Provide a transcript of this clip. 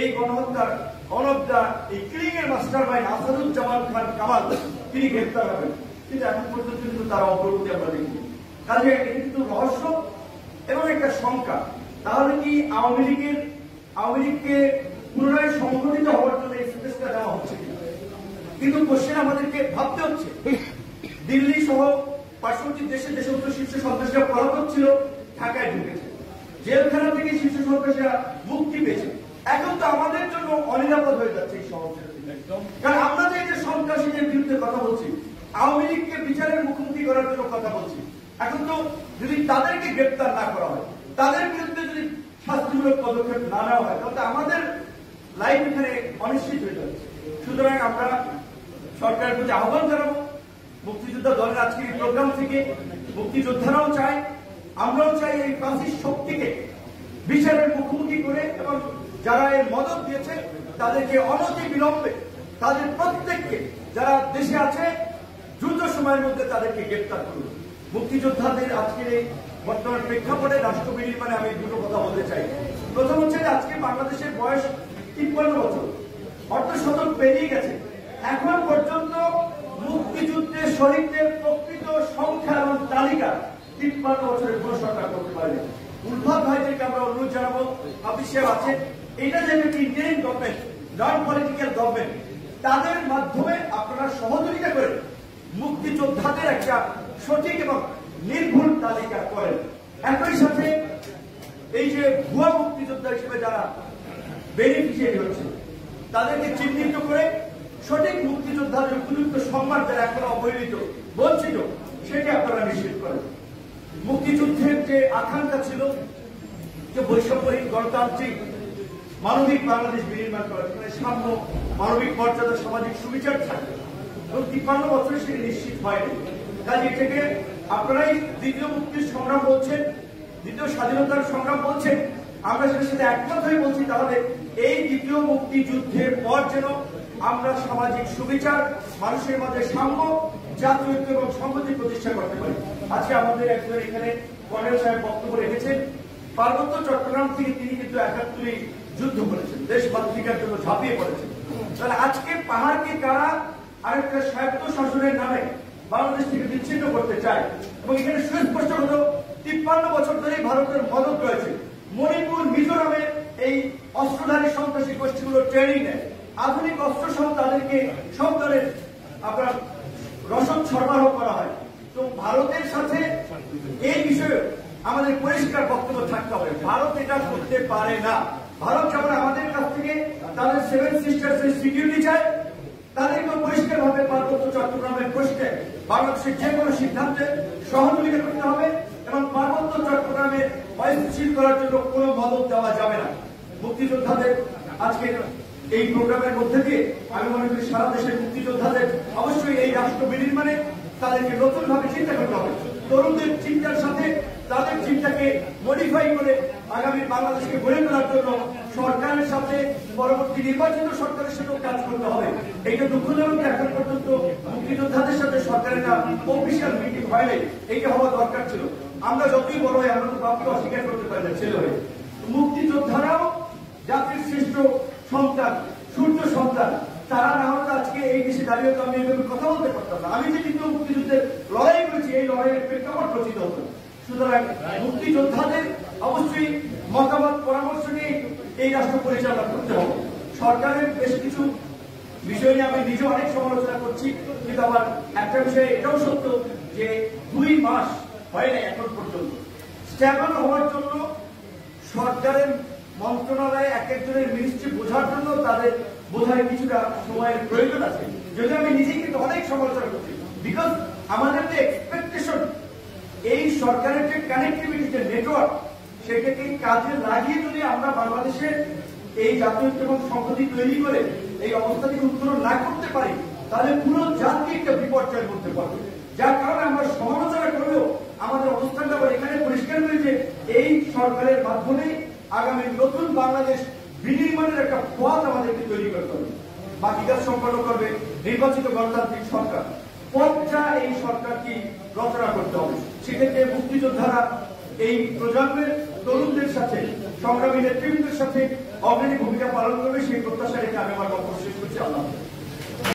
এই গণহত্যার এই কিলিং এর মাস্টার মাইন্ড আসাদুজ্জামান খান কামাল তিনি গ্রেপ্তার হবেন, কিন্তু এখন পর্যন্ত কিন্তু তার অগ্রগতি আমরা দেখি। কাজে এটা কিন্তু রহস্য এবং একটা শঙ্কা। তাহলে কি আওয়ামী লীগকে পুনরায় সংগঠিত হওয়ার জন্য এই স্পেসটা দেওয়া হচ্ছে কিনা? কিন্তু কোশ্চেন আমাদেরকে ভাবতে হচ্ছে। দিল্লি সহ পার্শ্ববর্তী দেশে যে সমস্ত শীর্ষ সন্ত্রাসীরা পলাতক ছিল ঢাকায় ঢুকেছে, জেলখানা থেকে শীর্ষ সন্ত্রাসীরা মুক্তি পেয়েছে। এখন তো আমাদের জন্য অনিরাপদ হয়ে যাচ্ছে এই সমস্যা, কারণ আমরা যে সন্ত্রাসীদের বিরুদ্ধে কথা বলছি, আওয়ামী লীগকে বিচারের মুখোমুখি করার জন্য কথা বলছি, এখন তো যদি তাদেরকে গ্রেপ্তার না করা হয়, তাদের বিরুদ্ধে যদি শাস্তিমূলক পদক্ষেপ না নেওয়া হয়, তাহলে আমাদের লাইফ এখানে অনিশ্চিত হয়ে যাচ্ছে। সুতরাং আমরা সরকারের প্রতি আহ্বান জানাবো, মুক্তিযোদ্ধা দলের আজকের এই প্রোগ্রাম থেকে মুক্তিযোদ্ধারাও চাই, আমরাও চাই এই ফ্যাসিস্ট শক্তিকে বিচারের মুখোমুখি করে এবং যারা এর মদত দিয়েছে তাদেরকে অনতি বিলম্বে, তাদের প্রত্যেককে যারা দেশে আছে দ্রুত সময়ের মধ্যে তাদেরকে গ্রেপ্তার করুন। মুক্তিযোদ্ধাদের আজকের এই বর্তমান প্রেক্ষাপটে রাষ্ট্রবিধি মানে আমি দুটো কথা বলতে চাই। প্রথম হচ্ছে আজকে বাংলাদেশের বয়স 53 বছর, অর্ধশতক পেরিয়ে গেছে, এখন পর্যন্ত মুক্তিযুদ্ধের শহীদদের প্রকৃত সংখ্যা এবং তালিকা 53 বছরের কোন সরকার করতে পারে। উদ্ভব ভাইদেরকে আমরা অনুরোধ জানাবো, অফিসিয়াল আছে, এটা যেন Indian government, non political government, তাদের মাধ্যমে আপনারা সহযোগিতা করে মুক্তিযোদ্ধাদের একটা সঠিক এবং নির্ভুল তালিকা করেন। একই সাথে এই যে ভুয়া মুক্তিযোদ্ধা হিসেবে যারা বেনিফিশিয়ারি হচ্ছে তাদেরকে চিহ্নিত করে সঠিক মুক্তিযোদ্ধাদের উপযুক্ত সম্মান যারা এখনো অবহেলিত, বঞ্চিত, সেটি আপনারা নিশ্চিত করেন। মুক্তিযুদ্ধের যে আকাঙ্ক্ষা ছিল যে বৈষম্যহীন গণতান্ত্রিক মানবিক বাংলাদেশ বিনির্মাণ করা, যেখানে সাম্য, মানবিক মর্যাদা, সামাজিক সুবিচার থাকবে, এবং 53 বছরে সেটি নিশ্চিত হয়নি। কাজে এটাকে আপনারাই দ্বিতীয় মুক্তির সংগ্রাম বলছেন, দ্বিতীয় স্বাধীনতার সংগ্রাম বলছেন, আমরা সেটার সাথে একমত হয়ে বলছি। তাহলে এই দ্বিতীয় মুক্তিযুদ্ধের পর যেন আমরা সামাজিক সুবিচার, মানুষের মাঝে সাম্য, জাতীয় ঐক্য এবং সংহতি প্রতিষ্ঠা করতে পারি। আজকে আমাদের একজন এখানে কর্নেল সাহেব বক্তব্য রেখেছেন, পার্বত্য চট্টগ্রাম থেকে তিনি কিন্তু 71 যুদ্ধ করেছেন, দেশ মাতৃকার জন্য ঝাঁপিয়ে পড়েছেন। তাহলে আজকে পাহাড়কে কারা আরেকটা স্বায়ত্ত শাসনের নামে বাংলাদেশ থেকে বিচ্ছিন্ন করতে চায়, এবং এখানে সুস্পষ্ট হলো 53 বছর ধরে ভারতের মদত রয়েছে। মণিপুর, মিজোরামে এই অস্ত্রধারী সন্ত্রাসী গোষ্ঠীগুলো ট্রেনিং নেয়, আধুনিক অস্ত্র সহ তাদেরকে সব ধরনের আপনার রসদ সরবরাহ করা হয়। তো ভারতের সাথে এই বিষয়ে আমাদের পরিষ্কার বক্তব্য থাকতে হবে, ভারত এটা করতে পারে না। ভারত যেমন আমাদের কাছ থেকে তাদের 7 সিস্টার্স এর সিকিউরিটি চায়, তাদেরকে পরিষ্কার ভাবে পার্বত্য চট্টগ্রামের প্রশ্নে বাংলাদেশের যে কোনো সিদ্ধান্তে সহযোগিতা করতে হবে, এবং পার্বত্য চট্টগ্রামের অস্থিতিশীল করার জন্য কোনো মদত দেওয়া যাবে না। মুক্তিযোদ্ধাদের আজকে এই প্রোগ্রামের মধ্যে দিয়ে আমি মনে করি সারা দেশের মুক্তিযোদ্ধাদের অবশ্যই এই রাষ্ট্র বিনির্মাণে তাদেরকে নতুন ভাবে চিন্তা করতে হবে। তরুণদের চিন্তার সাথে তাদের চিন্তাকে মডিফাই করে আগামী বাংলাদেশকে গড়ে তোলার জন্য সরকারের সাথে, পরবর্তী নির্বাচিত সরকারের সাথেও কাজ করতে হবে। এইটা দুঃখজনক, এখন পর্যন্ত মুক্তিযোদ্ধাদের সাথে সরকারের একটা অফিসিয়াল মিটিং হয়নি, এইটা হওয়া দরকার ছিল। আমরা যতই বড় হয় আমরা তো প্রাপ্ত অস্বীকার করতে পারি না, ছেলে হয়ে। মুক্তিযোদ্ধারাও জাতির শ্রেষ্ঠ সন্তান, সূর্য সন্তান, তারা না হলে আজকে এই দেশে দাঁড়িয়ে তো আমি এইভাবে কথা বলতে পারতাম না। আমি যে কিন্তু মুক্তিযুদ্ধের লড়াই করেছি, এই লড়াইয়ের প্রেক্ষাপট রচিত হতো। সুতরাং মুক্তিযোদ্ধাদের অবশ্যই মতামত, পরামর্শ নিয়ে এই রাষ্ট্র পরিচালনা করতে হবে। সরকারের বেশ কিছু বিষয় নিয়ে আমি নিজে অনেক সমালোচনা করছি, কিন্তু আবার একটা বিষয় এটাও সত্য যে 2 মাস হয় না এখন পর্যন্ত। স্ট্যাবল হওয়ার জন্য সরকারের মন্ত্রণালয়ে এক একজনের মিনিস্ট্রি বোঝার জন্য তাদের বোঝায় কিছুটা সময়ের প্রয়োজন আছে, যদি আমি নিজেই কিন্তু অনেক সমালোচনা করছি। বিকজ আমাদের যে এক্সপেকটেশন, এই সরকারের যে কানেক্টিভিটি, যে নেটওয়ার্ক, সেটাকে কাজে লাগিয়ে যদি আমরা বাংলাদেশের এই জাতীয় এবং সংহতি তৈরি করে এই অবস্থা থেকে উত্তরণ না করতে পারি, তাহলে পুরো জাতি একটা বিপর্যয়ের মধ্যে পড়বে। যার কারণে আমরা সমালোচনা করলেও আমাদের অবস্থানটা আবার এখানে পরিষ্কার করে যে এই সরকারের মাধ্যমে আগামী নতুন বাংলাদেশ বিনির্মাণের একটা পথ আমাদেরকে তৈরি করতে হবে। বাকি কাজ সম্পন্ন করবে নির্বাচিত গণতান্ত্রিক সরকার। পথটা এই সরকারকে রচনা করতে হবে। সেক্ষেত্রে মুক্তিযোদ্ধারা এই প্রজন্মের তরুণদের সাথে, সংগ্রামী নেতৃবৃন্দের সাথে অগ্রণী ভূমিকা পালন করবে, সেই প্রত্যাশা রেখে আমি আমার বক্তব্য শেষ করছি। আল্লাহ হাফেজ।